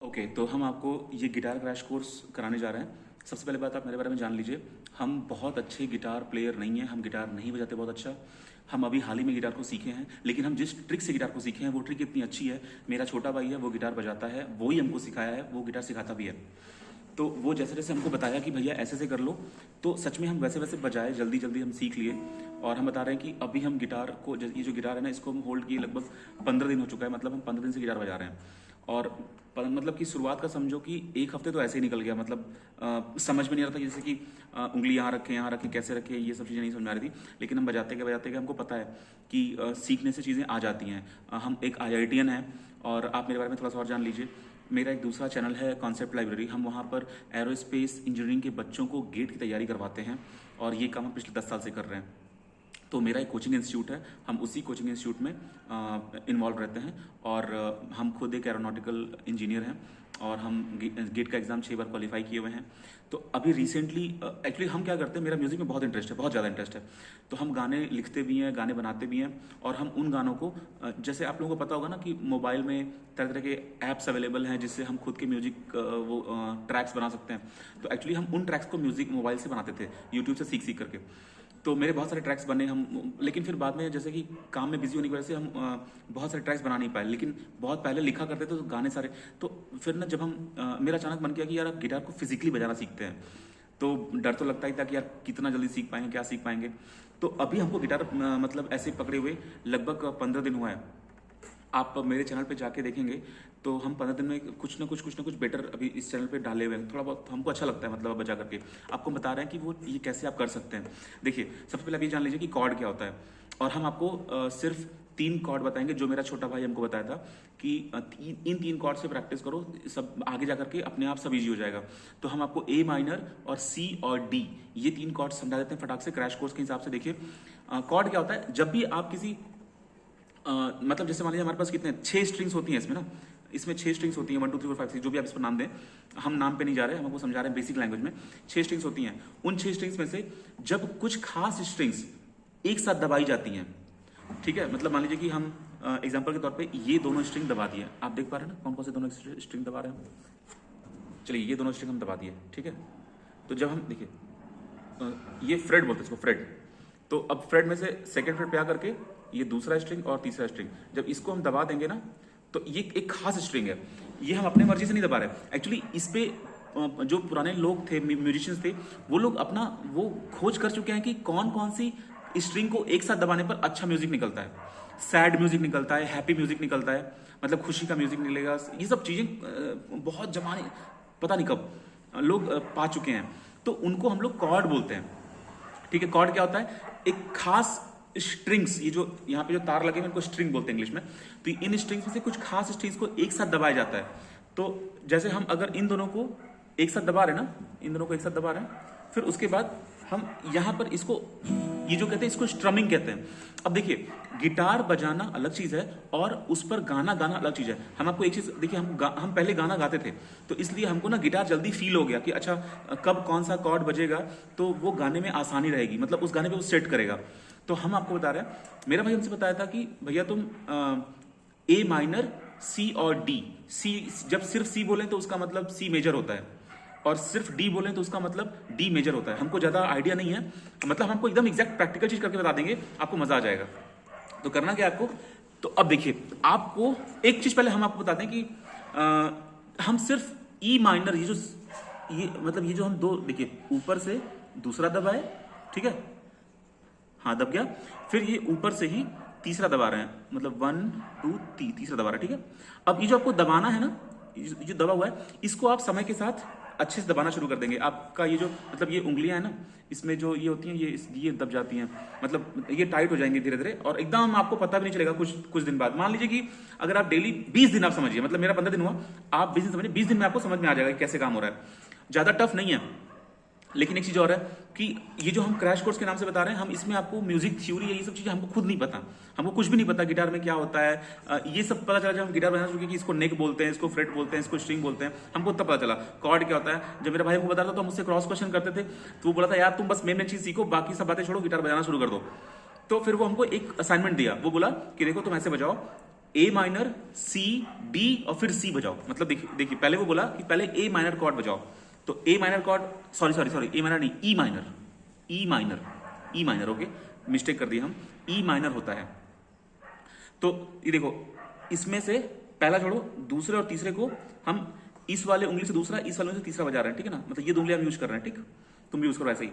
Okay, तो हम आपको ये गिटार क्रैश कोर्स कराने जा रहे हैं। सबसे पहले बात आप मेरे बारे में जान लीजिए, हम बहुत अच्छे गिटार प्लेयर नहीं हैं, हम गिटार नहीं बजाते बहुत अच्छा। हम अभी हाल ही में गिटार को सीखे हैं, लेकिन हम जिस ट्रिक से गिटार को सीखे हैं वो ट्रिक इतनी अच्छी है। मेरा छोटा भाई है, वो गिटार बजाता है, वो ही हमको सिखाया है, वो गिटार सिखाता भी है। तो वो जैसे जैसे हमको बताया कि भैया ऐसे ऐसे कर लो, तो सच में हम वैसे वैसे बजाए, जल्दी जल्दी हम सीख लिए। और हम बता रहे हैं कि अभी हम गिटार को, ये जो गिटार है ना, इसको हम होल्ड किए लगभग 15 दिन हो चुका है। मतलब हम 15 दिन से गिटार बजा रहे हैं। और मतलब कि शुरुआत का समझो कि एक हफ्ते तो ऐसे ही निकल गया। मतलब समझ में नहीं आ रहा था, जैसे कि उंगली यहाँ रखें, कैसे रखें, ये सब चीज़ें नहीं समझ में आ रही थी। लेकिन हम बजाते गए हमको पता है कि सीखने से चीज़ें आ जाती हैं। हम एक IITian हैं। और आप मेरे बारे में थोड़ा सा और जान लीजिए। मेरा एक दूसरा चैनल है कॉन्सेप्ट लाइब्रेरी। हम वहाँ पर एरोस्पेस इंजीनियरिंग के बच्चों को गेट की तैयारी करवाते हैं, और ये काम हम पिछले 10 साल से कर रहे हैं। तो मेरा एक कोचिंग इंस्टीट्यूट है, हम उसी कोचिंग इंस्टीट्यूट में इन्वॉल्व रहते हैं। और हम खुद एक एरोनॉटिकल इंजीनियर हैं, और हम गेट का एग्ज़ाम 6 बार क्वालिफाई किए हुए हैं। तो अभी रिसेंटली एक्चुअली हम क्या करते हैं, मेरा म्यूज़िक में बहुत इंटरेस्ट है, बहुत ज़्यादा इंटरेस्ट है। तो हम गाने लिखते भी हैं, गाने बनाते भी हैं। और हम उन गानों को, जैसे आप लोगों को पता होगा ना कि मोबाइल में तरह तरह के ऐप्स अवेलेबल हैं जिससे हम खुद के म्यूजिक वो ट्रैक्स बना सकते हैं। तो एक्चुअली हम उन ट्रैक्स को म्यूजिक मोबाइल से बनाते थे, यूट्यूब से सीख करके। तो मेरे बहुत सारे ट्रैक्स बने हम, लेकिन फिर बाद में जैसे कि काम में बिजी होने की वजह से हम बहुत सारे ट्रैक्स बना नहीं पाए। लेकिन बहुत पहले लिखा करते थे तो गाने सारे। तो फिर ना जब हम मेरा अचानक मन किया कि यार अब गिटार को फिजिकली बजाना सीखते हैं। तो डर तो लगता ही था कि यार कितना जल्दी सीख पाएंगे, क्या सीख पाएंगे। तो अभी हमको गिटार मतलब ऐसे पकड़े हुए लगभग 15 दिन हुआ है। आप मेरे चैनल पे जाके देखेंगे तो हम 15 दिन में कुछ ना कुछ बेटर अभी इस चैनल पे डाले हुए हैं। थोड़ा बहुत हमको अच्छा लगता है, मतलब बजा करके आपको बता रहे हैं कि वो ये कैसे आप कर सकते हैं। देखिए, सबसे पहले आप ये जान लीजिए कि कॉर्ड क्या होता है। और हम आपको सिर्फ 3 कॉर्ड बताएंगे, जो मेरा छोटा भाई हमको बताया था कि इन 3 कॉर्ड से प्रैक्टिस करो, सब आगे जा करके अपने आप सब ईजी हो जाएगा। तो हम आपको A माइनर और C और D ये 3 कॉर्ड समझा देते हैं फटाक से क्रैश कोर्स के हिसाब से। देखिए, कॉर्ड क्या होता है, जब भी आप किसी मतलब जैसे मान लीजिए हमारे पास कितने 6 स्ट्रिंग्स होती हैं इसमें ना, इसमें 6 स्ट्रिंग्स होती हैं, 1 2 3 4 5 6, जो भी आप इस पर नाम दें। हम नाम पे नहीं जा रहे हैं, हम आपको समझा रहे हैं बेसिक लैंग्वेज में। 6 स्ट्रिंग्स होती हैं। उन 6 स्ट्रिंग्स में से जब कुछ खास स्ट्रिंग्स एक साथ दबाई जाती हैं, ठीक है, मतलब मान लीजिए कि हम एग्जाम्पल के तौर पे ये दोनों स्ट्रिंग दबा दिए, आप देख पा रहे हैं ना कौन कौन से दोनों स्ट्रिंग दबा रहे हैं। चलिए, ये दोनों स्ट्रिंग हम दबा दिए, ठीक है। तो जब हम देखिए, ये फ्रेड बोलते हैं इसको, फ्रेड। तो अब फ्रेड में से सेकेंड फ्रेड पे आकर के ये दूसरा स्ट्रिंग और तीसरा स्ट्रिंग, जब इसको हम दबा देंगे ना, तो ये एक खास स्ट्रिंग है। ये हम अपने मर्जी से नहीं दबा रहे। एक्चुअली इस पे जो पुराने लोग थे, म्यूजिशियंस थे, वो लोग अपना वो खोज कर चुके हैं कि कौन कौन सी स्ट्रिंग को एक साथ दबाने पर अच्छा म्यूजिक निकलता है। सैड म्यूजिक निकलता है, हैप्पी म्यूजिक निकलता है, मतलब खुशी का म्यूजिक निकलेगा। ये सब चीजें बहुत जमाने, पता नहीं कब लोग पा चुके हैं। तो उनको हम लोग कॉर्ड बोलते हैं, ठीक है। कॉर्ड क्या होता है, एक खास स्ट्रिंग्स, ये जो यहाँ पे जो तार लगे हैं इनको स्ट्रिंग बोलते हैं इंग्लिश में। तो इन स्ट्रिंग्स में से कुछ खास स्ट्रिंग्स को एक साथ दबाया जाता है। तो जैसे हम अगर इन दोनों को एक साथ दबा रहे हैं ना, इन दोनों को एक साथ दबा रहे हैं, फिर उसके बाद हम यहाँ पर इसको, ये जो कहते हैं इसको स्ट्रमिंग कहते हैं। अब देखिए, गिटार बजाना अलग चीज है और उस पर गाना गाना अलग चीज है। हम आपको एक चीज देखिए, हम पहले गाना गाते थे, तो इसलिए हमको ना गिटार जल्दी फील हो गया कि अच्छा कब कौन सा कॉर्ड बजेगा तो वो गाने में आसानी रहेगी, मतलब उस गाने पे वो सेट करेगा। तो हम आपको बता रहे हैं, मेरा भाई हमसे बताया था कि भैया तुम A माइनर C और D, C जब सिर्फ C बोले तो उसका मतलब C मेजर होता है, और सिर्फ D बोलें तो उसका मतलब D मेजर होता है। हमको ज़्यादा आइडिया नहीं है, मतलब हमको एकदम एग्जैक्ट प्रैक्टिकल चीज़ करके बता देंगे, आपको मज़ा आ जाएगा। तो करना क्या आपको, तो अब देखिए, आपको एक चीज़ पहले हम आपको बताते हैं कि हम सिर्फ E माइनर, ये मतलब ये जो हम दो, देखिए ऊपर से दूसरा दबाए, ठीक है, हाँ दब गया। फिर ये ऊपर से ही तीसरा दबा रहे हैं, मतलब 1 2 3 तीसरा दबा रहे हैं, ठीक है। अब ये जो आपको दबाना है ना, ये दबा हुआ है, इसको आप समय के साथ अच्छे से दबाना शुरू कर देंगे। आपका ये जो मतलब ये उंगलियां हैं ना, इसमें जो ये होती हैं, ये दब जाती हैं, मतलब ये टाइट हो जाएंगे धीरे धीरे, और एकदम आपको पता भी नहीं चलेगा कुछ दिन बाद। मान लीजिए कि अगर आप डेली 20 दिन, आप समझिए, मतलब मेरा 15 दिन हुआ, आप 20 दिन समझिए, 20 दिन में आपको समझ में आ जाएगा कि कैसे काम हो रहा है। ज्यादा टफ नहीं है। लेकिन एक चीज और है कि ये जो हम क्रैश कोर्स के नाम से बता रहे हैं, हम इसमें आपको म्यूजिक थ्योरी है, ये सब चीजें हमको खुद नहीं पता, हमको कुछ भी नहीं पता गिटार में क्या होता है। ये सब पता चला जब हम गिटार बजाना शुरू किया कि इसको नेक बोलते हैं, इसको फ्रेट बोलते हैं, इसको स्ट्रिंग बोलते हैं, हमको तब पता चला कॉर्ड क्या होता है। जब मेरा भाई हमको बता रहा था तो हम उससे क्रॉस क्वेश्चन करते थे, तो वो बोला था यार तुम बस मेन चीज सीखो, बाकी सब बातें छोड़ो, गिटार बजाना शुरू कर दो। तो फिर वो हमको एक असाइनमेंट दिया, वो बोला कि देखो तुम ऐसे बजाओ, ए माइनर, सी, डी और फिर सी बजाओ। मतलब देखिए देखिए, पहले वो बोला कि पहले ए माइनर कॉर्ड बजाओ, तो A minor chord, sorry sorry sorry, A minor नहीं, E minor, E minor, E minor, okay, mistake कर दिया हम, ई माइनर होता है। तो ये देखो, इसमें से पहला छोड़ो, दूसरे और तीसरे को हम इस वाले उंगली से दूसरा, इस वाले उंगली से तीसरा बजा रहे हैं, ठीक है ना, मतलब ये दो उंगली हम यूज कर रहे हैं, ठीक, तुम भी यूज करो ऐसे ही।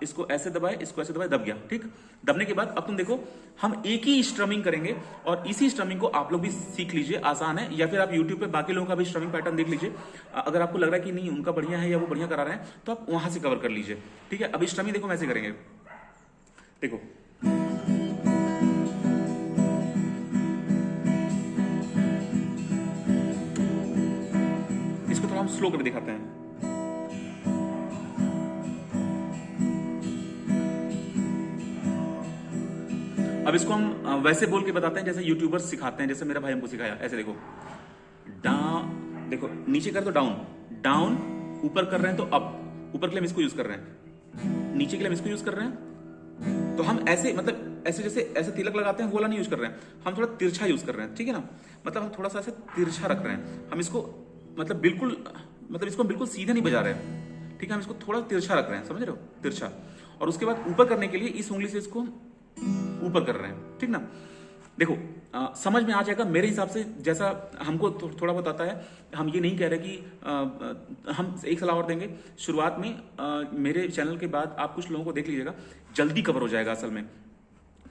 इसको ऐसे दबाए, इसको ऐसे दबाए, दब गया, ठीक। दबने के बाद अब तुम देखो, हम एक ही स्ट्रमिंग करेंगे और इसी स्ट्रमिंग को आप लोग भी सीख लीजिए, आसान है, या फिर आप यूट्यूब पे बाकी लोगों का भी स्ट्रमिंग पैटर्न देख लीजिए। अगर आपको लग रहा है कि नहीं उनका बढ़िया है या वो बढ़िया करा रहे हैं, तो आप वहां से कवर कर लीजिए, ठीक है। अभी स्ट्रमिंग देखो ऐसे करेंगे, देखो, इसको थोड़ा हम स्लो करके दिखाते हैं। अब इसको हम वैसे बोल के बताते हैं जैसे यूट्यूबर्स सिखाते हैं, जैसे मेरा भाई हमको सिखाया, ऐसे देखो, डाउन, देखो नीचे कर तो डाउन, डाउन, ऊपर कर रहे हैं तो अप, ऊपर के लिए हम इसको यूज कर रहे हैं, नीचे के लिए हम इसको यूज कर रहे हैं। तो हम ऐसे, मतलब ऐसे जैसे ऐसे तिलक लगाते हैं वो वाला नहीं यूज कर रहे हैं, हम थोड़ा तिरछा यूज कर रहे हैं, ठीक है ना, मतलब हम थोड़ा सा ऐसे तिरछा रख रहे हैं, हम इसको मतलब बिल्कुल, मतलब इसको हम बिल्कुल सीधे नहीं बजा रहे हैं, ठीक है, हम इसको थोड़ा तिरछा रख रहे हैं, समझ रहे हो, तिरछा। और उसके बाद ऊपर करने के लिए इस उंगली से इसको ऊपर कर रहे हैं, ठीक ना। देखो समझ में आ जाएगा मेरे हिसाब से, जैसा हमको थोड़ा बहुत आता है। हम ये नहीं कह रहे कि हम एक सलाह और देंगे शुरुआत में, मेरे चैनल के बाद आप कुछ लोगों को देख लीजिएगा, जल्दी कवर हो जाएगा। असल में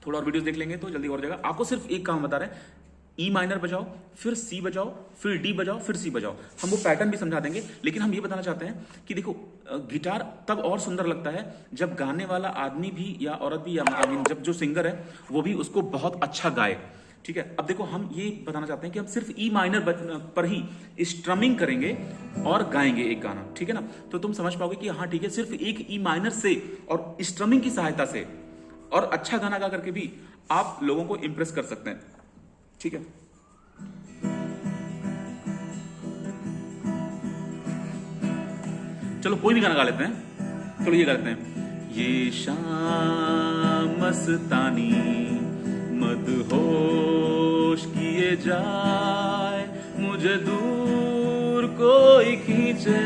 थोड़ा और वीडियोस देख लेंगे तो जल्दी कवर हो जाएगा। आपको सिर्फ एक काम बता रहे हैं, ई माइनर बजाओ, फिर सी बजाओ, फिर डी बजाओ, फिर सी बजाओ। हम वो पैटर्न भी समझा देंगे, लेकिन हम ये बताना चाहते हैं कि देखो, गिटार तब और सुंदर लगता है जब गाने वाला आदमी भी या औरत भी, या जब जो सिंगर है वो भी उसको बहुत अच्छा गाए, ठीक है। अब देखो, हम ये बताना चाहते हैं कि हम सिर्फ ई माइनर पर ही स्ट्रमिंग करेंगे और गाएंगे एक गाना, ठीक है ना। तो तुम समझ पाओगे कि हाँ ठीक है, सिर्फ एक ई माइनर से और स्ट्रमिंग की सहायता से और अच्छा गाना गा करके भी आप लोगों को इंप्रेस कर सकते हैं, ठीक है। चलो कोई भी गाना गा लेते हैं, चलो ये गा लेते हैं, ये शाम मस्तानी मदहोश किए जाए, मुझे दूर कोई खींचे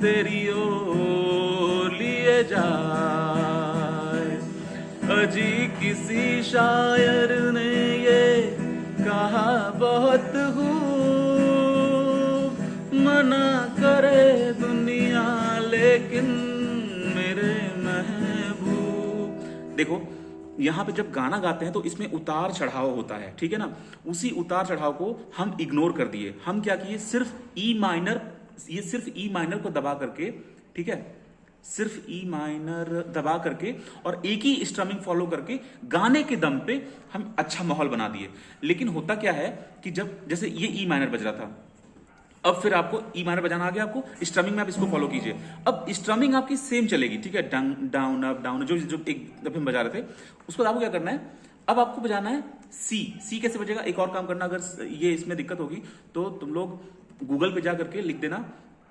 तेरी ओर लिए जाए, अजी किसी शायर ने ये कहा बहुत खूब, मना करे दुनिया लेकिन मेरे महबूब। देखो यहां पे जब गाना गाते हैं तो इसमें उतार चढ़ाव होता है, ठीक है ना। उसी उतार चढ़ाव को हम इग्नोर कर दिए, हम क्या किए, सिर्फ ई माइनर, ये सिर्फ ई माइनर को दबा करके, ठीक है, सिर्फ ई माइनर दबा करके और एक ही स्ट्रमिंग फॉलो करके गाने के दम पे हम अच्छा माहौल बना दिए। लेकिन होता क्या है कि जब जैसे ये ई माइनर बज रहा था, अब फिर आपको ई माइनर बजाना आ गया, आपको स्ट्रमिंग में आप इसको फॉलो कीजिए। अब स्ट्रमिंग आपकी सेम चलेगी, ठीक है, डाउन अप डाउन, जो जो एक दफे हम बजा रहे थे उसको आपको क्या करना है, अब आपको बजाना है सी। सी कैसे बजेगा, एक और काम करना, अगर ये इसमें दिक्कत होगी तो तुम लोग गूगल पे जा करके लिख देना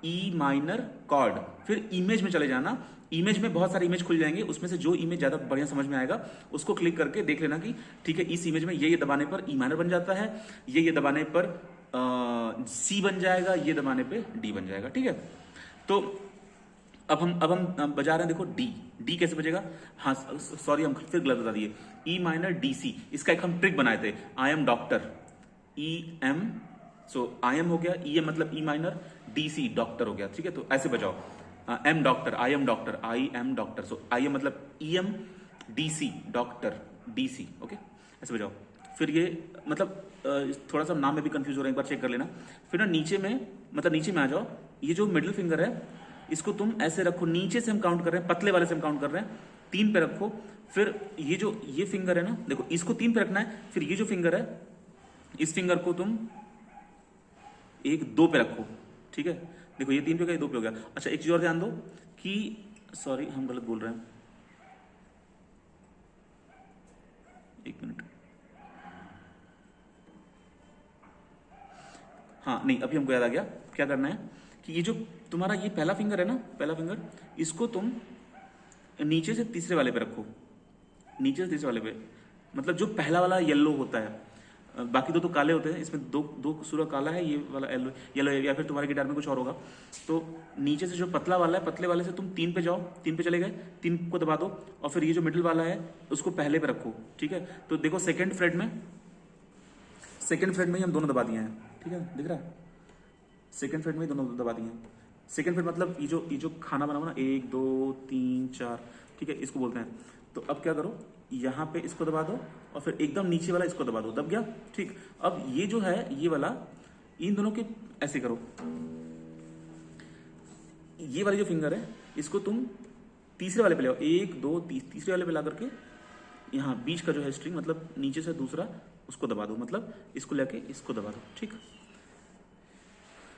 ई माइनर कॉर्ड, फिर इमेज में चले जाना, इमेज में बहुत सारे इमेज खुल जाएंगे, उसमें से जो इमेज ज्यादा बढ़िया समझ में आएगा उसको क्लिक करके देख लेना कि ठीक है, इस इमेज में ये दबाने पर ई माइनर बन जाता है, ये दबाने पर सी बन जाएगा, ये दबाने पे डी बन जाएगा, ठीक है। तो अब हम बजा रहे हैं, देखो डी, डी कैसे बजेगा, हाँ सॉरी हम फिर गलत बता दिए, ई माइनर डी सी, इसका एक हम ट्रिक बनाए थे, I am doctor, E M, so I am हो गया, ई एम मतलब E minor, D C doctor हो गया, ठीक है। तो ऐसे बजाओ, M doctor, I am doctor, I am doctor, so I am मतलब E M, D C doctor, D C, okay, ऐसे बजाओ। फिर ये मतलब थोड़ा सा नाम में भी कंफ्यूज हो रहा है, एक बार चेक कर लेना। फिर ना नीचे में, मतलब नीचे में आ जाओ, ये जो मिडिल फिंगर है इसको तुम ऐसे रखो, नीचे से हम काउंट कर रहे हैं, पतले वाले से हम काउंट कर रहे हैं, 3 पे रखो। फिर ये जो ये फिंगर है ना, देखो इसको 3 पे रखना है, फिर ये जो फिंगर है इस फिंगर को तुम 1 2 पे रखो, ठीक है। देखो ये 3 पे गया, 2 पे हो गया। अच्छा एक चीज और ध्यान दो कि, सॉरी हम गलत बोल रहे हैं, एक मिनट, हाँ नहीं अभी हमको याद आ गया, क्या करना है कि ये जो तुम्हारा ये पहला फिंगर है ना, पहला फिंगर, इसको तुम नीचे से तीसरे वाले पे रखो, नीचे से तीसरे वाले पे, मतलब जो पहला वाला येलो होता है, बाकी दो तो काले होते हैं, इसमें दो दो सूरा काला है, ये वाला येलो येलो है, या फिर तुम्हारे गिटार में कुछ और होगा। तो नीचे से जो पतला वाला है, पतले वाले से तुम 3 पे जाओ, 3 पे चले गए, 3 को दबा दो, और फिर ये जो मिडिल वाला है उसको पहले पे रखो, ठीक है। तो देखो सेकेंड फ्रेट में ही हम दोनों दबा दिए हैं, ठीक है, दिख रहा है, सेकेंड फ्रेट में ही दोनों दबा दिए हैं। सेकेंड फ्रेट मतलब ये जो खाना बना हुआ ना, 1 2 3 4, ठीक है, इसको बोलते हैं। तो अब क्या करो, यहाँ पे इसको दबा दो, और फिर एकदम नीचे वाला इसको दबा दो, दब गया, ठीक। अब ये जो है ये वाला, इन दोनों के ऐसे करो, ये वाली जो फिंगर है इसको तुम तीसरे वाले पे ले आओ, 1 2 तीसरे वाले पे ला करके यहाँ बीच का जो है स्ट्रिंग, मतलब नीचे से दूसरा, उसको दबा दो, मतलब इसको लेके इसको दबा दो, ठीक।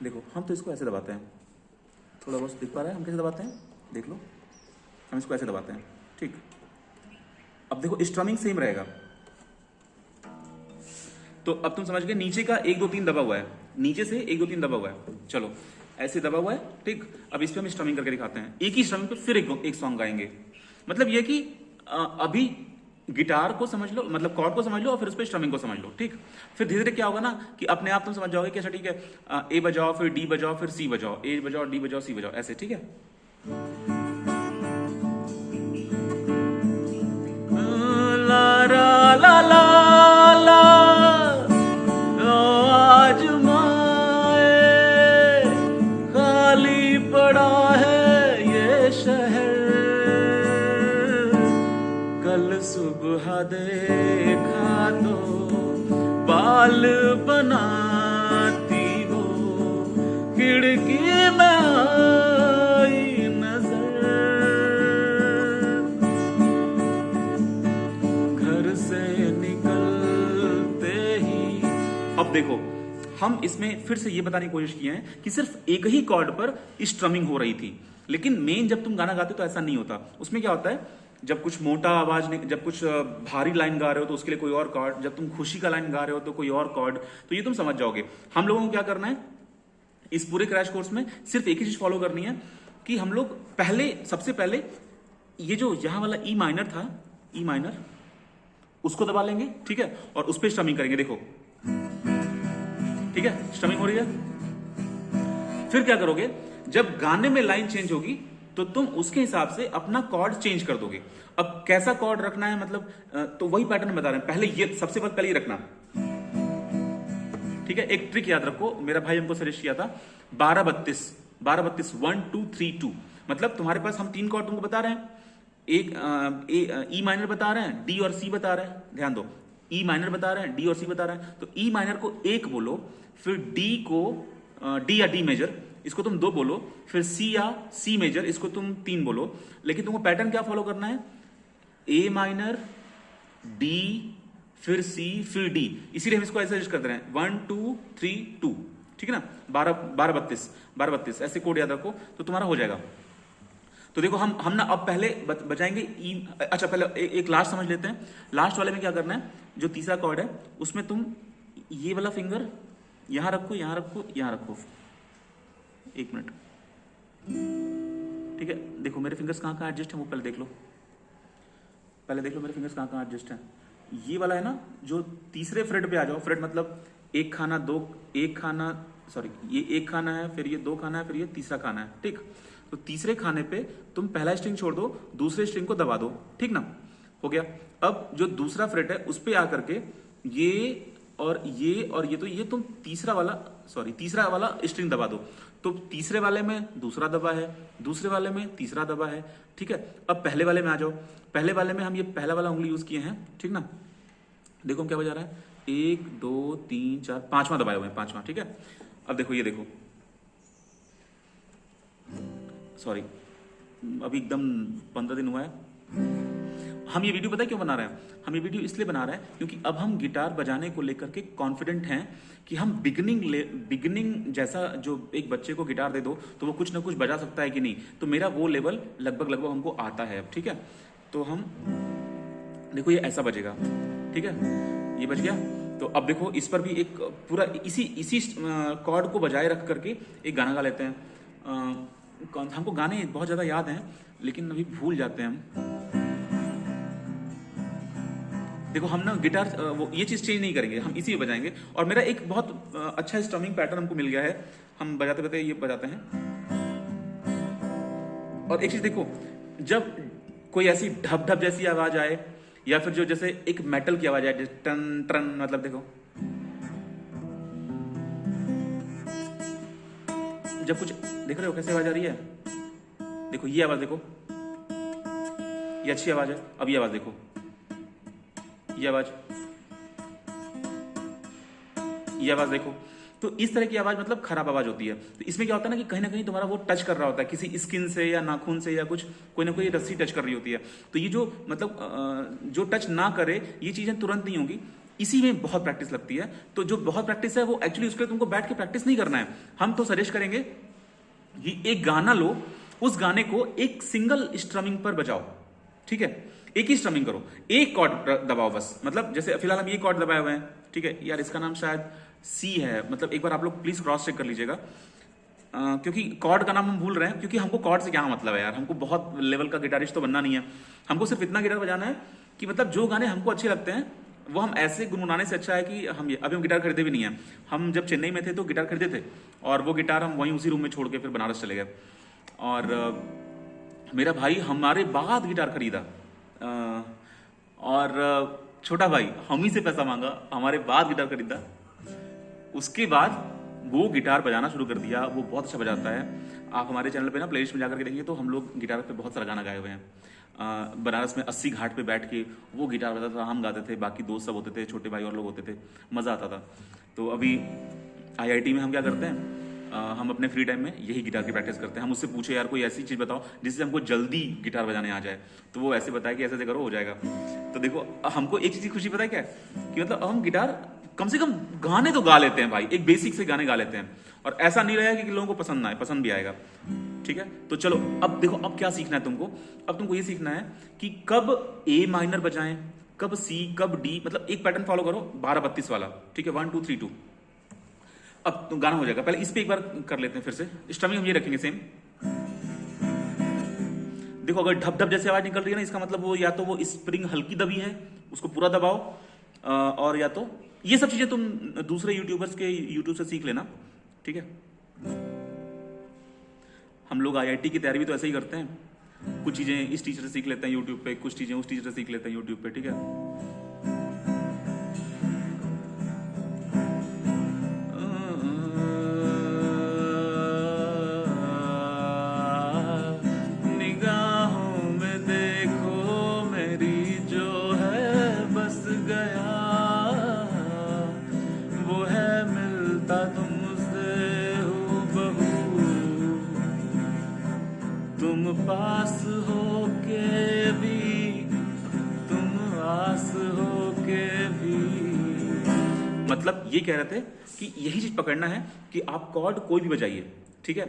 देखो हम तो इसको ऐसे दबाते हैं, थोड़ा बहुत दिख पा रहा है हम कैसे दबाते हैं, देख लो, हम इसको ऐसे दबाते हैं, ठीक। अब देखो स्ट्रमिंग सेम रहेगा। तो अब तुम समझ गए, नीचे का 1 2 3 दबा हुआ है, नीचे से 1 2 3 दबा हुआ है, चलो ऐसे दबा हुआ है, ठीक। अब इस पे हम स्ट्रमिंग करके दिखाते हैं, एक ही स्ट्रमिंग पे फिर एक सॉन्ग गाएंगे। मतलब ये कि अभी गिटार को समझ लो, मतलब कॉर्ड को समझ लो, और फिर उस पर स्ट्रमिंग को समझ लो, ठीक। फिर धीरे धीरे क्या होगा ना कि अपने आप तुम समझ जाओगे कि अच्छा ठीक है, ए बजाओ, फिर डी बजाओ, फिर सी बजाओ, ए बजाओ, डी बजाओ, सी बजाओ, ऐसे, ठीक है। ला ला ला ला ला, आज माए खाली पड़ा है ये शहर, कल सुबह देखा तो बाल बनाती वो खिड़की में आई नजर, घर से निकलते ही। अब देखो हम इसमें फिर से ये बताने की कोशिश किए हैं कि सिर्फ एक ही कॉर्ड पर स्ट्रमिंग हो रही थी, लेकिन मेन जब तुम गाना गाते हो तो ऐसा नहीं होता। उसमें क्या होता है, जब कुछ मोटा आवाज नहीं, जब कुछ भारी लाइन गा रहे हो तो उसके लिए कोई और कॉर्ड, जब तुम खुशी का लाइन गा रहे हो तो कोई और कॉर्ड, तो ये तुम समझ जाओगे। हम लोगों को क्या करना है इस पूरे क्रैश कोर्स में, सिर्फ एक ही चीज फॉलो करनी है कि हम लोग सबसे पहले ये जो यहां वाला ई माइनर था, ई माइनर, उसको दबा लेंगे, ठीक है, और उस पर स्ट्रमिंग करेंगे, देखो, ठीक है, स्ट्रमिंग हो रही है। फिर क्या करोगे, जब गाने में लाइन चेंज होगी तो तुम उसके हिसाब से अपना कॉर्ड चेंज कर दोगे। अब कैसा कॉर्ड रखना है, मतलब तो वही पैटर्न बता रहे हैं, पहले ये सबसे पहले ये रखना, ठीक है। एक ट्रिक याद रखो, मेरा भाई हमको सजेस्ट किया था, 12 32 12 32 1 2 3 2, मतलब तुम्हारे पास हम 3 कॉर्ड तुमको बता रहे हैं, एक ई माइनर बता रहे हैं, डी और सी बता रहे हैं, ध्यान दो, ई माइनर बता रहे हैं, डी और सी बता रहे हैं, तो ई माइनर को 1 बोलो, फिर डी को डी या डी मेजर इसको तुम 2 बोलो, फिर सी या सी मेजर इसको तुम 3 बोलो, लेकिन तुमको पैटर्न क्या फॉलो करना है, ए माइनर, डी, फिर सी, फिर डी, इसीलिए हम इसको ऐसे एडजस्ट करते हैं 1 2 3 2, ठीक है ना, 12 32 ऐसे कोड याद रखो तो तुम्हारा हो जाएगा। तो देखो हम ना अब पहले बजाएंगे ई, अच्छा पहले एक लास्ट समझ लेते हैं। लास्ट वाले में क्या करना है, जो तीसरा कॉर्ड है उसमें तुम ये वाला फिंगर यहां रखो, यहां रखो, यहां रखो, 1 मिनट, ठीक है। देखो मेरे फिंगर्स कहाँ कहाँ एडजस्ट है वो पहले देख लो, मेरे फिंगर्स कहाँ कहाँ एडजस्ट है। ये वाला है ना, जो तीसरे फ्रेट पे आ जाओ, फ्रेट मतलब एक खाना, ये एक खाना है, फिर ये 2 खाना है, फिर ये तीसरा खाना है, ठीक। तो तीसरे खाने पे तुम पहला स्ट्रिंग छोड़ दो, दूसरे स्ट्रिंग को दबा दो, ठीक ना, हो गया। अब जो दूसरा फ्रेट है उस पे आकर के ये और ये तो ये तुम तीसरा वाला स्ट्रिंग दबा दो, तो तीसरे वाले में दूसरा दबा है, दूसरे वाले में तीसरा दबा है, ठीक है। अब पहले वाले में आ जाओ, पहले वाले में हम ये पहला वाला उंगली यूज किए हैं, ठीक ना। देखो हम क्या बजा रहा है, 1 2 3 4 5वां दबाए हुए हैं, 5वां, ठीक है। अब देखो ये देखो, सॉरी अभी एकदम 15 दिन हुआ है। हम ये वीडियो पता है क्यों बना रहे हैं, हम ये वीडियो इसलिए बना रहे हैं क्योंकि अब हम गिटार बजाने को लेकर के कॉन्फिडेंट हैं कि हम बिगिनिंग जैसा जो एक बच्चे को गिटार दे दो तो वो कुछ ना कुछ बजा सकता है कि नहीं, तो मेरा वो लेवल लगभग हमको आता है अब, ठीक है। तो हम देखो ये ऐसा बजेगा, ठीक है, ये बज गया। तो अब देखो इस पर भी एक पूरा इसी कॉर्ड को बजाय रख करके एक गाना गा लेते हैं। हमको गाने बहुत ज्यादा याद हैं लेकिन अभी भूल जाते हैं हम। देखो हम ना गिटार वो ये चीज़ चेंज नहीं करेंगे, हम इसी में बजाएंगे। और मेरा एक बहुत अच्छा स्ट्रमिंग पैटर्न हमको मिल गया है, हम बजाते बजाते ये बजाते हैं। और एक चीज़ देखो, जब कोई ऐसी ढप ढप जैसी आवाज आए या फिर जो जैसे एक मेटल की आवाज आए, जैसे टन टन, मतलब देखो जब कुछ देख रहे हो कैसे आवाज आ रही है, देखो ये आवाज देखो, ये अच्छी आवाज है। अब ये आवाज देखो, ये आवाज देखो। तो इस तरह की आवाज मतलब खराब आवाज होती है। तो इसमें क्या होता है ना कि कहीं ना कहीं तुम्हारा वो टच कर रहा होता है किसी स्किन से या नाखून से, या कुछ कोई ना कोई रस्सी टच कर रही होती है। तो ये जो मतलब जो टच ना करे, ये चीजें तुरंत नहीं होगी, इसी में बहुत प्रैक्टिस लगती है। तो जो बहुत प्रैक्टिस है वो एक्चुअली उसके लिए तुमको बैठ के प्रैक्टिस नहीं करना है। हम तो सजेस्ट करेंगे कि एक गाना लो, उस गाने को एक सिंगल स्ट्रमिंग पर बजाओ, ठीक है, एक ही स्ट्रमिंग करो, एक कॉर्ड दबाओ बस। मतलब जैसे फिलहाल हम ये कॉर्ड दबाए हुए हैं, ठीक है यार, इसका नाम शायद सी है, मतलब एक बार आप लोग प्लीज क्रॉस चेक कर लीजिएगा, क्योंकि कॉर्ड का नाम हम भूल रहे हैं, क्योंकि हमको कॉर्ड से क्या मतलब है यार, हमको बहुत लेवल का गिटारिस्ट तो बनना नहीं है। हमको सिर्फ इतना गिटार बजाना है कि मतलब जो गाने हमको अच्छे लगते हैं वो हम ऐसे गुनगुनाने से अच्छा है कि हम अभी हम गिटार खरीदे भी नहीं है। हम जब चेन्नई में थे तो गिटार खरीदे थे, और वो गिटार हम वहीं उसी रूम में छोड़ के फिर बनारस चले गए। और मेरा भाई हमारे बाद गिटार खरीदा, और छोटा भाई हम ही से पैसा मांगा, हमारे बाद गिटार खरीदा। उसके बाद वो गिटार बजाना शुरू कर दिया, वो बहुत अच्छा बजाता है। आप हमारे चैनल पे ना प्लेलिस्ट में जाकर के देखिए तो हम लोग गिटार पे बहुत सारा गाना गाए हुए हैं। बनारस में 80 घाट पे बैठ के वो गिटार बजाता था, हम गाते थे, बाकी दोस्त सब होते थे, छोटे भाई और लोग होते थे, मज़ा आता था। तो अभी IIT में हम क्या करते हैं, हम अपने फ्री टाइम में यही गिटार की प्रैक्टिस करते हैं। हम उससे पूछे यार कोई ऐसी चीज़ बताओ जिससे हमको जल्दी गिटार बजाने आ जाए, तो वो ऐसे बताया कि ऐसे ऐसे करो हो जाएगा। तो देखो हमको एक चीज़ की खुशी पता है क्या है, कि मतलब हम गिटार कम से कम गाने तो गा लेते हैं भाई, एक बेसिक से गाने गा लेते हैं, और ऐसा नहीं रहेगा कि लोगों को पसंद ना आए, पसंद भी आएगा, ठीक है। तो चलो अब देखो, अब क्या सीखना है तुमको, अब तुमको ये सीखना है कि कब A माइनर बजाएं, कब C, कब D, मतलब एक पैटर्न फॉलो करो 12-32 वाला, ठीक है, 1 2 3 2। अब तो गाना हो जाएगा। पहले इस पे एक बार कर लेते हैं फिर से, स्ट्रमिंग हम ये रखेंगे सेम। देखो अगर ढप ढप जैसे आवाज निकल रही है ना, इसका मतलब वो या तो वो स्प्रिंग हल्की दबी है, उसको पूरा दबाओ, और या तो ये सब चीजें तुम दूसरे यूट्यूबर्स के यूट्यूब से सीख लेना, ठीक है। हम लोग IIT की तैयारी भी तो ऐसे ही करते हैं, कुछ चीजें इस टीचर से सीख लेते हैं यूट्यूब पे, कुछ चीजें उस टीचर से सीख लेते हैं यूट्यूब पे, ठीक है। तुम पास हो के भी, तुम आस हो के भी, मतलब ये कह रहे थे कि यही चीज पकड़ना है कि आप कॉर्ड कोई भी बजाइए, ठीक है।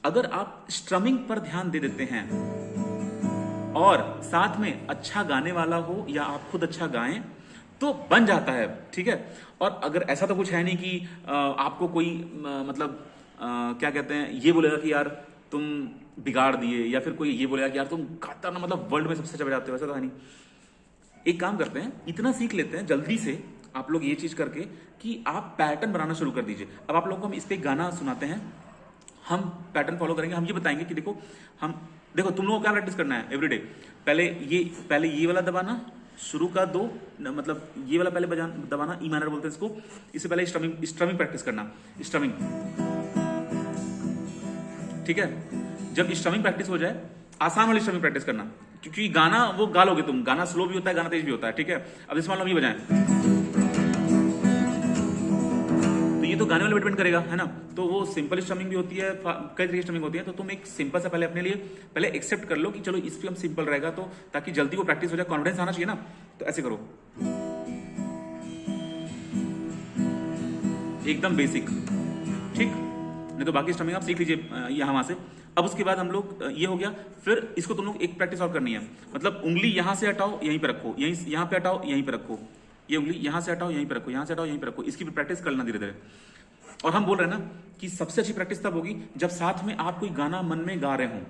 अगर आप स्ट्रमिंग पर ध्यान दे देते हैं और साथ में अच्छा गाने वाला हो या आप खुद अच्छा गाएं तो बन जाता है, ठीक है। और अगर ऐसा तो कुछ है नहीं कि आपको कोई मतलब क्या कहते हैं, ये बोलेगा कि यार तुम बिगाड़ दिए, या फिर कोई ये बोलेगा कि यार तुम गाता ना मतलब वर्ल्ड में सबसे अच्छा बजाते हो, ऐसा तो है नहीं। एक काम करते हैं, इतना सीख लेते हैं जल्दी से आप लोग ये चीज करके कि आप पैटर्न बनाना शुरू कर दीजिए। अब आप लोगों को हम इस पे गाना सुनाते हैं, हम पैटर्न फॉलो करेंगे। हम ये बताएंगे कि देखो तुम लोगों को क्या प्रैक्टिस करना है एवरीडे। पहले ये वाला दबाना, शुरू का 2 मतलब ये वाला पहले दबाना, ई माइनर बोलते हैं इसको। इससे पहले स्ट्रमिंग प्रैक्टिस करना, स्ट्रमिंग, ठीक है। जब स्ट्रमिंग प्रैक्टिस हो जाए, आसान वाली स्ट्रमिंग प्रैक्टिस करना, क्योंकि गाना वो गा लोगे तुम, गाना स्लो भी होता है, गाना तेज भी होता है, ठीक है। अब जैसे मान लो हम ये बजाएं, तो ये तो गाने वाले पे डिपेंड करेगा, है ना। तो वो सिंपल स्ट्रमिंग भी होती है, कई तरह की स्ट्रमिंग होती है। तो तुम एक सिंपल सा पहले अपने लिए पहले एक्सेप्ट कर लो कि चलो इस पे हम सिंपल रहेगा, तो ताकि जल्दी वो प्रैक्टिस हो जाए, कॉन्फिडेंस आना चाहिए ना। तो ऐसे करो एकदम बेसिक, ठीक। नहीं तो बाकी स्ट्रमिंग आप सीख लीजिए यहाँ वहां से। अब उसके बाद हम लोग ये हो गया, फिर इसको तुम लोग एक प्रैक्टिस और करनी है, मतलब उंगली यहां से हटाओ यहीं पे रखो, यहाँ पे हटाओ यहीं पे रखो, ये उंगली यहां से हटाओ यहीं पे रखो, यहां से हटाओ यहीं पे रखो। इसकी भी प्रैक्टिस करना धीरे धीरे। और हम बोल रहे हैं ना कि सबसे अच्छी प्रैक्टिस तब होगी जब साथ में आप कोई गाना मन में गा रहे हो,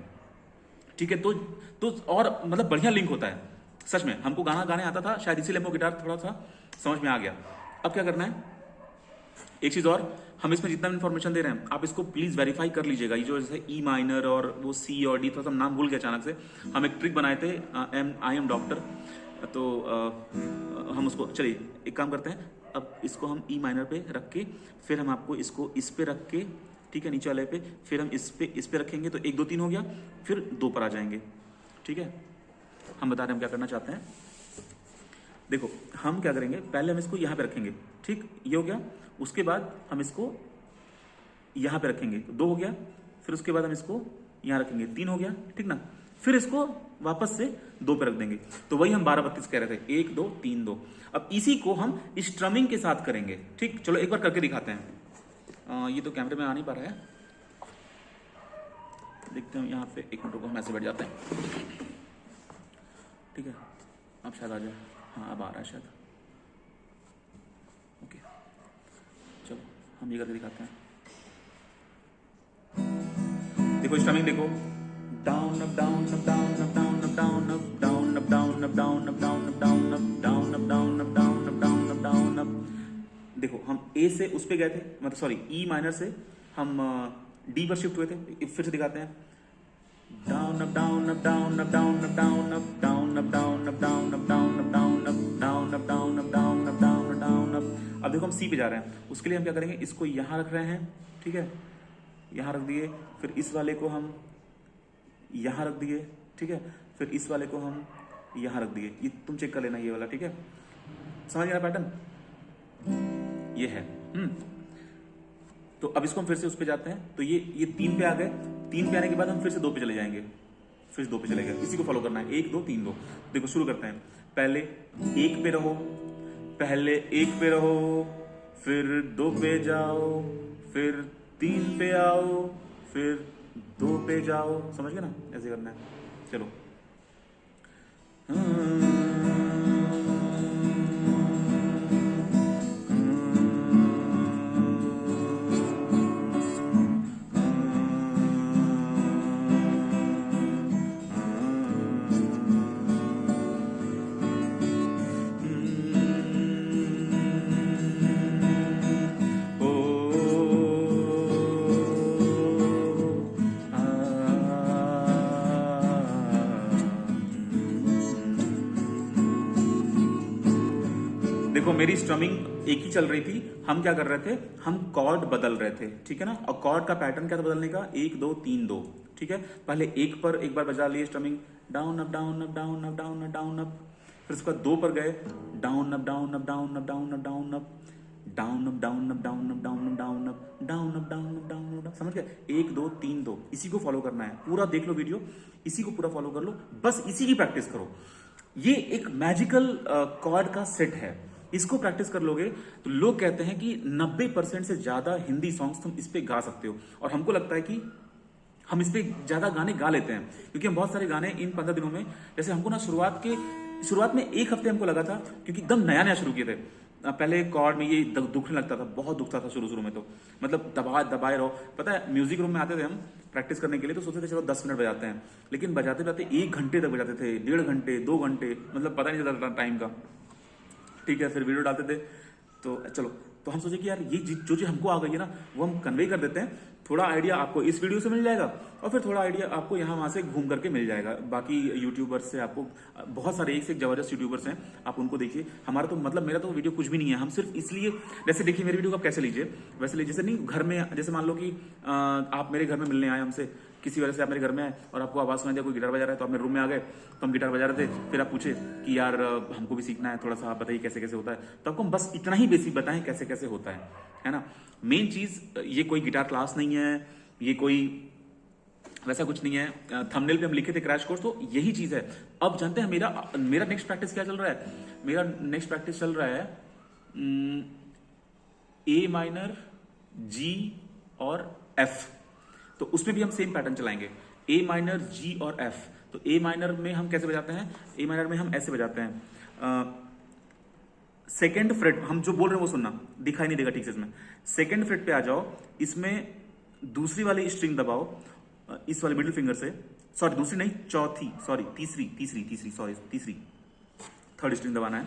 ठीक है। तो और मतलब बढ़िया लिंक होता है, सच में हमको गाना गाने आता था, शायद इसीलिए हमको गिटार थोड़ा सा समझ में आ गया। अब क्या करना है, एक चीज और, हम इसमें जितना इन्फॉर्मेशन दे रहे हैं आप इसको प्लीज वेरीफाई कर लीजिएगा। ये जो जैसे ई माइनर और वो सी और डी, थोड़ा सा नाम भूल गया अचानक से। हम एक ट्रिक बनाए थे, आई एम डॉक्टर, तो हम उसको, चलिए एक काम करते हैं, अब इसको हम ई माइनर पे रख के फिर हम आपको इसको इस पे रख के, ठीक है, नीचे वाले पे, फिर हम इस पे रखेंगे, तो 1 2 3 हो गया, फिर 2 पर आ जाएंगे। ठीक है, हम बता रहे हैं हम क्या करना चाहते हैं। देखो हम क्या करेंगे, पहले हम इसको यहाँ पे रखेंगे, ठीक, ये हो गया। उसके बाद हम इसको यहाँ पे रखेंगे, तो 2 हो गया। फिर उसके बाद हम इसको यहाँ रखेंगे, 3 हो गया, ठीक ना। फिर इसको वापस से 2 पे रख देंगे, तो वही हम 12 32 कह रहे थे, 1 2 3 2। अब इसी को हम स्ट्रमिंग के साथ करेंगे, ठीक। चलो एक बार करके दिखाते हैं। ये तो कैमरे में आ नहीं पा रहा है, देखते हैं यहाँ पे, 1 मिनट रुको, हम ऐसे बैठ जाते हैं, ठीक है। अब शायद आ जाए, हाँ अब आ रहा है शायद, ओके। चलो हम ये करके दिखाते हैं। देखो स्ट्रमिंग देखो, down up down up down up down up down up down up down up down up down up down up down up down up down up down up down up. देखो हम ए से उस पे गए थे, मतलब sorry E minor से हम डी पर शिफ्ट हुए थे। फिर से दिखाते हैं, down up down up down up down up down up down up down up down up down up down up down up down up down up down up down up. अब देखो हम सी पे जा रहे हैं, उसके लिए हम क्या करेंगे, इसको यहाँ रख रहे हैं, ठीक है, यहाँ रख दिए। फिर इस वाले को हम यहाँ रख दिए, ठीक है। फिर इस वाले को हम यहाँ रख दिए, ये तुम चेक कर लेना ये वाला, ठीक है। समझ गया पैटर्न, ये है। तो अब इसको हम फिर से उस पे जाते हैं, तो ये 3 पे आ गए। 3 पे आने के बाद हम फिर से 2 पे चले जाएंगे, फिर 2 पे चले गए। इसी को फॉलो करना है, 1 2 3 2। देखो शुरू करते हैं, पहले 1 पे रहो, पहले 1 पे रहो, फिर 2 पे जाओ, फिर 3 पे आओ, फिर 2 पे जाओ। समझ गए ना, ऐसे करना है। चलो देखो मेरी स्ट्रमिंग एक ही चल रही थी, हम क्या कर रहे थे, हम कॉर्ड बदल रहे थे, ठीक है ना। और कॉर्ड का पैटर्न क्या था बदलने का, 1 2 3 2, ठीक है। पहले 1 पर एक बार बजा लिए strumming, down up down up down up down up down up. फिर उसके बाद 2 पर गए, down up down up down up down up down up, down up down up down up down up down up, down up down up down up. समझ गए, 1 2 3 2, इसी को follow करना है। पूरा देख लो वीडियो, इसी को पूरा फॉलो कर लो, बस इसी की प्रैक्टिस करो। ये एक मैजिकल कॉर्ड का सेट है, इसको प्रैक्टिस कर लोगे तो लोग कहते हैं कि 90% से ज्यादा हिंदी सॉन्ग्स तुम इस पे गा सकते हो। और हमको लगता है कि हम इस पे ज्यादा गाने गा लेते हैं, क्योंकि हम बहुत सारे गाने इन 15 दिनों में, जैसे हमको ना शुरुआत में 1 हफ्ते हमको लगा था, क्योंकि एकदम नया नया शुरू किए थे। पहले कॉर्ड में ये दुखने लगता था, बहुत दुखता था शुरू में, तो मतलब दबाए रहो। पता है म्यूजिक रूम में आते थे हम प्रैक्टिस करने के लिए, तो सोचते थे चलो 10 मिनट बजाते हैं, लेकिन बजाते बजाते 1 घंटे तक बजाते थे, 1.5 घंटे 2 घंटे, मतलब पता नहीं चलता टाइम का, ठीक है। फिर वीडियो डालते थे, तो चलो, तो हम सोचे कि यार ये जो चीज हमको आ गई है ना, वो हम कन्वे कर देते हैं। थोड़ा आइडिया आपको इस वीडियो से मिल जाएगा, और फिर थोड़ा आइडिया आपको यहाँ वहां से घूम करके मिल जाएगा। बाकी यूट्यूबर्स से आपको बहुत सारे एक से एक जबरदस्त यूट्यूबर्स हैं, आप उनको देखिए। हमारा तो मतलब मेरा तो वीडियो कुछ भी नहीं है, हम सिर्फ इसलिए, जैसे देखिए मेरी वीडियो को आप कैसे लीजिए वैसे लीजिए, जैसे नहीं घर में, जैसे मान लो कि आप मेरे घर में मिलने आए हमसे, किसी वजह से आप मेरे घर में आए और आपको आवाज सुनाई दिया कोई गिटार बजा रहा है, तो आप मेरे रूम में आ गए, तो हम गिटार बजा रहे थे। फिर आप पूछे कि यार हमको भी सीखना है, थोड़ा सा आप बताइए कैसे कैसे होता है, तो आपको हम बस इतना ही बेसिक बताएं कैसे कैसे होता है ना। मेन चीज ये कोई गिटार क्लास नहीं है, ये कोई वैसा कुछ नहीं है। थंबनेल पे हम लिखे थे क्रैश कोर्स, तो यही चीज है। अब जानते हैं मेरा नेक्स्ट प्रैक्टिस क्या चल रहा है, मेरा नेक्स्ट प्रैक्टिस चल रहा है ए माइनर, जी और एफ। तो उसमें भी हम सेम पैटर्न चलाएंगे, ए माइनर, जी और एफ। तो ए माइनर में हम कैसे बजाते हैं, ए माइनर में हम ऐसे बजाते हैं। सेकेंड फ्रेट, हम जो बोल रहे हैं वो सुनना, दिखाई नहीं देगा ठीक से इसमें। सेकेंड फ्रेट पे आ जाओ, इसमें दूसरी वाली स्ट्रिंग दबाओ, इस वाले मिडिल फिंगर से, सॉरी दूसरी नहीं, चौथी, सॉरी तीसरी, थर्ड स्ट्रिंग दबाना है।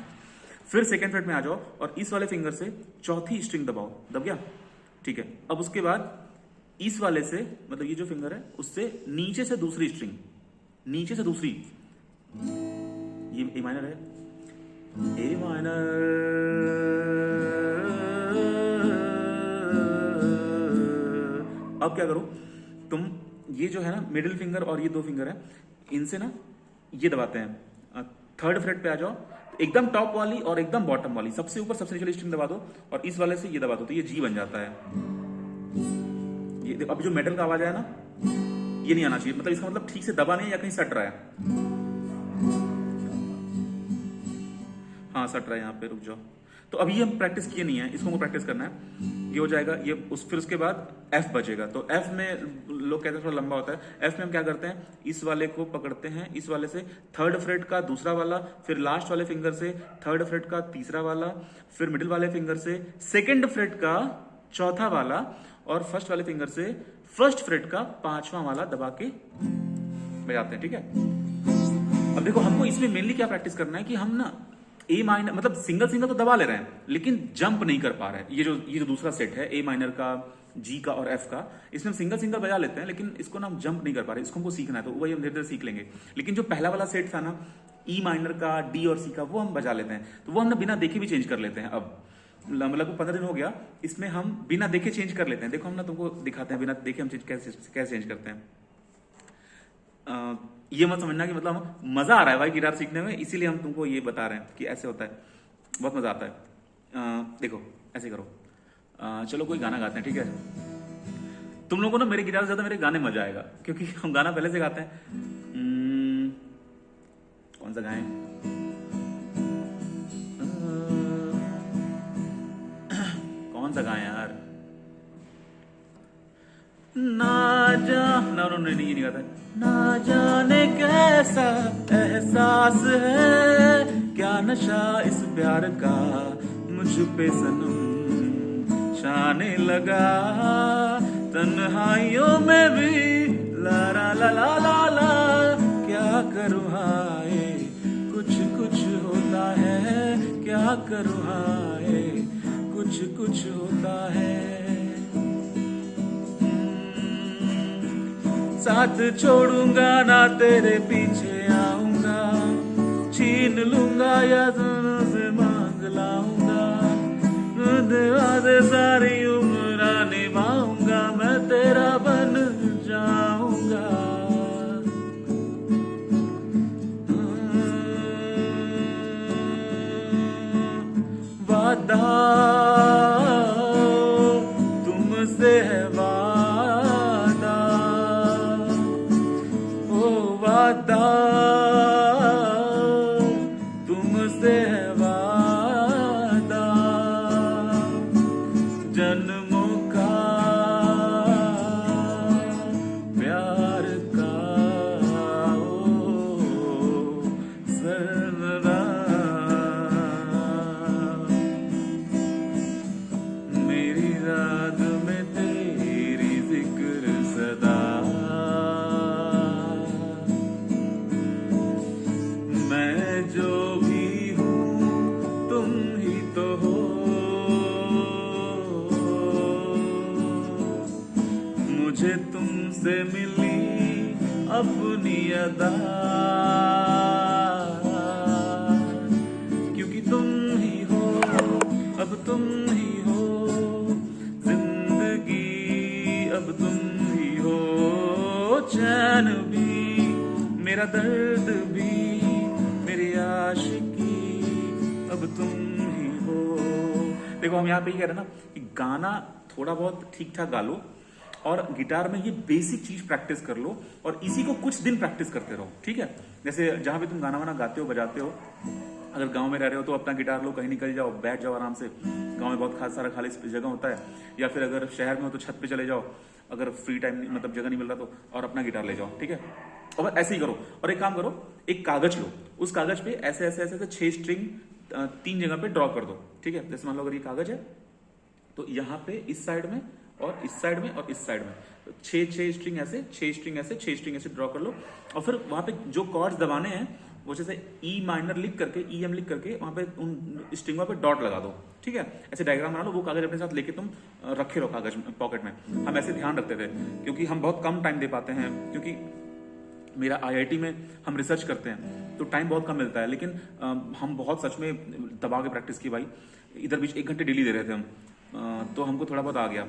फिर सेकेंड फ्रेट में आ जाओ और इस वाले फिंगर से चौथी स्ट्रिंग दबाओ, दब गया, ठीक है। अब उसके बाद इस वाले से, मतलब ये जो फिंगर है उससे नीचे से दूसरी स्ट्रिंग, नीचे से दूसरी, ये ए माइनर है, ए माइनर, अब क्या करो तुम, ये जो है ना मिडिल फिंगर और ये दो फिंगर है, इनसे ना ये दबाते हैं। थर्ड फ्रेट पे आ जाओ, एकदम टॉप वाली और एकदम बॉटम वाली, सबसे ऊपर सबसे नीचे स्ट्रिंग दबा दो और इस वाले से ये दबा दो, तो ये जी बन जाता है। ये अब जो मेटल का आवाज आया ना, ये नहीं आना चाहिए, मतलब इसका मतलब ठीक से दबा नहीं है या कहीं सट रहा है। हाँ सट रहा है यहाँ पे, रुक जाओ। तो अभी हम प्रैक्टिस किए नहीं है, इसको हमको प्रैक्टिस करना है। ये हो जाएगा, ये फिर उसके बाद एफ बचेगा। तो एफ में लोग कहते हैं थोड़ा लंबा होता है। एफ में हम क्या करते हैं, इस वाले को पकड़ते हैं, इस वाले से थर्ड फ्रेट का दूसरा वाला, फिर लास्ट वाले फिंगर से थर्ड फ्रेट का तीसरा वाला, फिर मिडिल वाले फिंगर से सेकेंड फ्रेट का चौथा वाला, और फर्स्ट वाले फिंगर से फर्स्ट फ्रेट का पांचवा वाला दबा के बजाते हैं, ठीक है। अब देखो हमको इसमें मेनली क्या प्रैक्टिस करना है कि हम ना ए माइनर, मतलब सिंगल सिंगल तो दबा ले रहे हैं लेकिन जंप नहीं कर पा रहे हैं। ये जो दूसरा सेट है ए माइनर का, जी का और एफ का, इसमें हम सिंगल सिंगल बजा लेते हैं लेकिन इसको ना हम जंप नहीं कर पा रहे, इसको हमको सीखना है, तो वही हम धीरे धीरे सीख लेंगे। लेकिन जो पहला वाला सेट था ना ई माइनर का, डी और सी का, वो हम बजा लेते हैं, तो वो हम ना बिना देखे भी चेंज कर लेते हैं। अब मतलब 15 दिन हो गया, इसमें हम बिना देखे चेंज कर लेते हैं। देखो हम ना तुमको दिखाते हैं, बिना देखे हम कैसे चेंज करते हैं। ये मत समझना कि मतलब मजा आ रहा है भाई गिटार सीखने में, इसीलिए हम तुमको ये बता रहे हैं कि ऐसे होता है, बहुत मजा आता है। देखो ऐसे करो, चलो कोई गाना गाते हैं, ठीक है। तुम लोगों को ना मेरे गिटार से ज्यादा मेरे गाने मजा आएगा, क्योंकि हम गाना पहले से गाते हैं। कौन सा गाएं? कौन सा गाएं यार? नहीं ये नहीं गाता है। ना जाने कैसा एहसास है, क्या नशा इस प्यार का मुझ पे सनम छाने लगा, तन्हाइयों में भी ला ला ला ला ला ला, क्या करूँ हाय कुछ कुछ होता है, क्या करूँ हाय कुछ कुछ होता है। साथ छोड़ूंगा ना तेरे पीछे आऊंगा, छीन लूंगा या से मांग लाऊंगा, वादे सारी उम्र निभाऊंगा, मैं तेरा बन जाऊंगा। वादा तुमसे है वादा, वादा तुमसे है वादा, जन्मों का प्यार का ओ सरवरा, मेरी रात में तेरी जिक्र सदा, मैं जो भी हूँ तुम ही तो हो, मुझे तुमसे मिली अपनी अदा, क्योंकि तुम ही हो, अब तुम ही हो जिंदगी, अब तुम ही हो चैन भी, मेरा दर्द भी, मेरी आशिकी, अब तुम ही हो। देखो हम यहाँ पे ये कह रहे हैं ना कि गाना थोड़ा बहुत ठीक ठाक गा लो और गिटार में ये बेसिक चीज प्रैक्टिस कर लो, और इसी को कुछ दिन प्रैक्टिस करते रहो, ठीक है। जैसे जहां पे तुम गाना वाना गाते हो बजाते हो, अगर गांव में रह रहे हो तो अपना गिटार लो, कहीं निकल जाओ, बैठ जाओ आराम से, गांव में बहुत खास सारा खाली जगह होता है, या फिर अगर शहर में हो तो छत पे चले जाओ, अगर फ्री टाइम मतलब जगह नहीं मिल रहा तो, और अपना गिटार ले जाओ, ठीक है। और ऐसे ही करो, और एक काम करो, एक कागज लो, उस कागज पे ऐसे ऐसे ऐसे 6 स्ट्रिंग 3 जगह पे ड्रॉ कर दो, ठीक है। जैसे मान लो अगर ये कागज है तो यहाँ पे इस साइड में और इस साइड में और इस साइड में 6 स्ट्रिंग ऐसे, 6 स्ट्रिंग ऐसे, 6 स्ट्रिंग ऐसे ड्रॉ कर लो, और फिर वहां पे जो कॉर्ड्स दबाने हैं वो जैसे ई माइनर लिख करके ई एम लिख करके वहां पे उन स्ट्रिंगों पे डॉट लगा दो, ठीक है, ऐसे डायग्राम बना लो, वो कागज अपने साथ लेके तुम रखे रहो कागज पॉकेट में। हम ऐसे ध्यान रखते थे क्योंकि हम बहुत कम टाइम दे पाते हैं, क्योंकि मेरा आईआईटी में हम रिसर्च करते हैं तो टाइम बहुत कम मिलता है, लेकिन हम बहुत सच में दबा के प्रैक्टिस की भाई, इधर बीच 1 घंटे डेली दे रहे थे हम, तो हमको थोड़ा बहुत आ गया।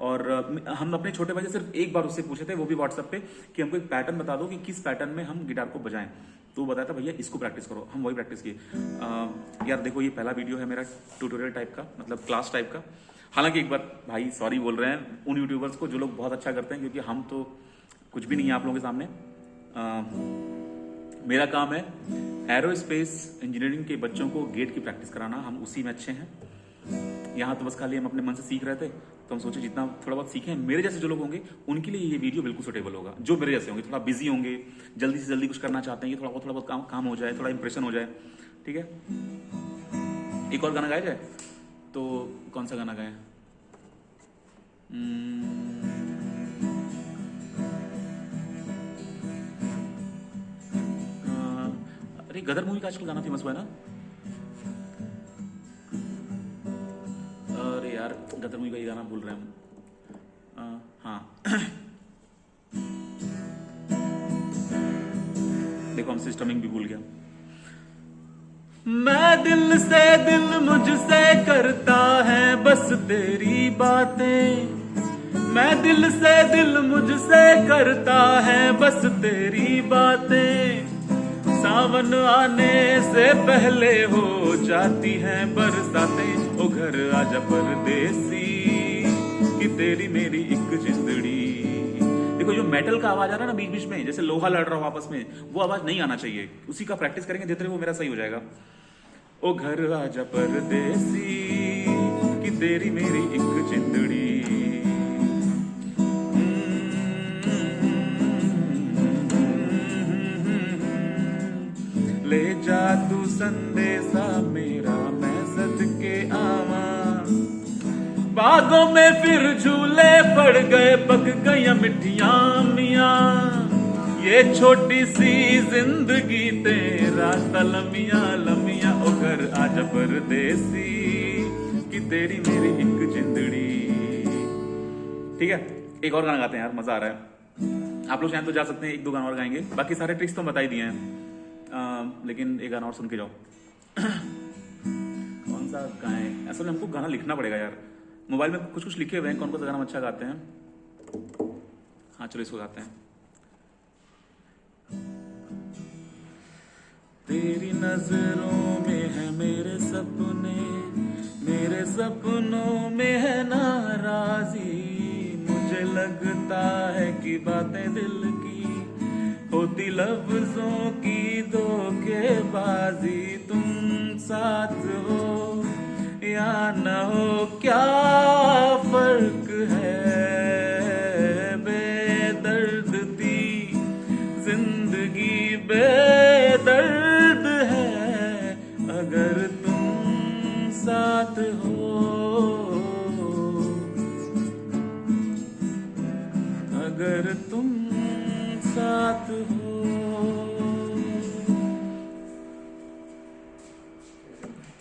और हम अपने छोटे भाई से सिर्फ एक बार उससे पूछे थे, वो भी व्हाट्सएप पे, कि हमको एक पैटर्न बता दो कि किस पैटर्न में हम गिटार को बजाएं, तो वो बताया था भैया इसको प्रैक्टिस करो, हम वही प्रैक्टिस किए। यार देखो ये पहला वीडियो है मेरा ट्यूटोरियल टाइप का, मतलब क्लास टाइप का। हालांकि एक बार भाई सॉरी बोल रहे हैं उन यूट्यूबर्स को जो लोग बहुत अच्छा करते हैं, क्योंकि हम तो कुछ भी नहीं है आप लोगों के सामने। मेरा काम है एरोस्पेस इंजीनियरिंग के बच्चों को गेट की प्रैक्टिस कराना, हम उसी में अच्छे हैं। यहाँ तो बस खाली हम अपने मन से सीख रहे थे, तो हम सोचे जितना थोड़ा बहुत सीखे, मेरे जैसे जो लोग होंगे उनके लिए ये वीडियो बिल्कुल सुटेबल होगा। जो मेरे जैसे होंगे, थोड़ा बिजी होंगे, जल्दी से जल्दी कुछ करना चाहते हैं, थोड़ा बहुत काम हो जाए, थोड़ा इंप्रेशन हो जाए, ठीक है। एक और गाना गाया जाए तो कौन सा गाना गाए? अरे गदर मूवी का आजकल गाना फेमस हुआ है ना, अरे यार गदर मूवी का ये गाना भूल रहे हैं हम। हाँ देखो हम सिस्टमिंग भी भूल गया। मैं दिल से दिल मुझसे करता है बस तेरी बातें, मैं दिल से दिल मुझसे करता है बस तेरी बातें, सावन आने से पहले हो जाती हैं बरसातें, ओ घर आजा परदेसी कि तेरी मेरी एक जिंदड़ी। देखो जो मेटल का आवाज आ रहा है ना बीच बीच में, जैसे लोहा लड़ रहा हो आपस में, वो आवाज नहीं आना चाहिए, उसी का प्रैक्टिस करेंगे जितने वो मेरा सही हो जाएगा। ओ घर आजा परदेसी कि तेरी मेरी एक जिंदड़ी, ले जा तू संदेशा मेरा मैं सदके आवा, बागों में फिर झूले पड़ गए, पक गई मिठियां मियां, ये छोटी सी जिंदगी तेरा लमिया लमिया, ओ घर आजा परदेसी कि तेरी मेरी एक जिंदड़ी। ठीक है, एक और गाना गाते हैं यार, मजा आ रहा है। आप लोग चाहें तो जा सकते हैं, 1-2 गाना और गाएंगे, बाकी सारे ट्रिक्स तो बता ही दिए हैं, लेकिन एक गाना और सुन के जाओ। कौन सा गाएं? असल में हमको गाना लिखना पड़ेगा यार, मोबाइल में कुछ कुछ लिखे हुए हैं, कौन कौन सा गाना अच्छा गाते हैं। हाँ चलो इसको गाते हैं। तेरी नजरों में है मेरे सपने, मेरे सपनों में है नाराजी, मुझे लगता है कि बातें दिल की होती लफ्जों की धोखेबाजी, तुम साथ हो या न हो क्या फर्क है, बेदर्द थी जिंदगी बेदर्द है, अगर तुम साथ हो, अगर तुम साथ हो।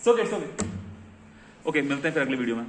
सो गेट ओके, मिलते हैं फिर अगले वीडियो में।